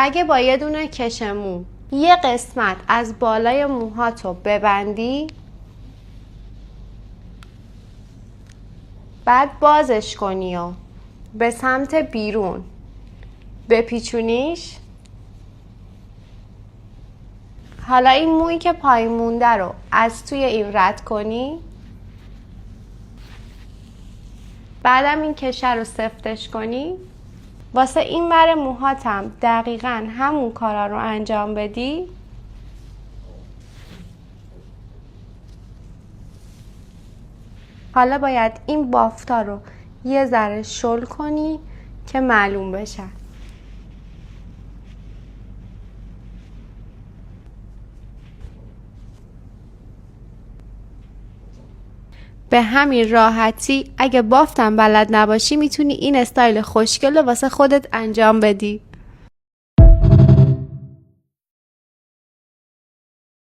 اگه با یه دونه کش مو یه قسمت از بالای موهاتو ببندی، بعد بازش کنی و به سمت بیرون بپیچونیش، حالا این مویی که پایین مونده رو از توی این رد کنی، بعدم این کشه رو سفتش کنی، واسه این ور موهاتم دقیقاً همون کارا رو انجام بدی. حالا باید این بافتا رو یه ذره شل کنی که معلوم بشه. به همین راحتی اگه بافتم بلد نباشی میتونی این استایل خوشگل رو واسه خودت انجام بدی.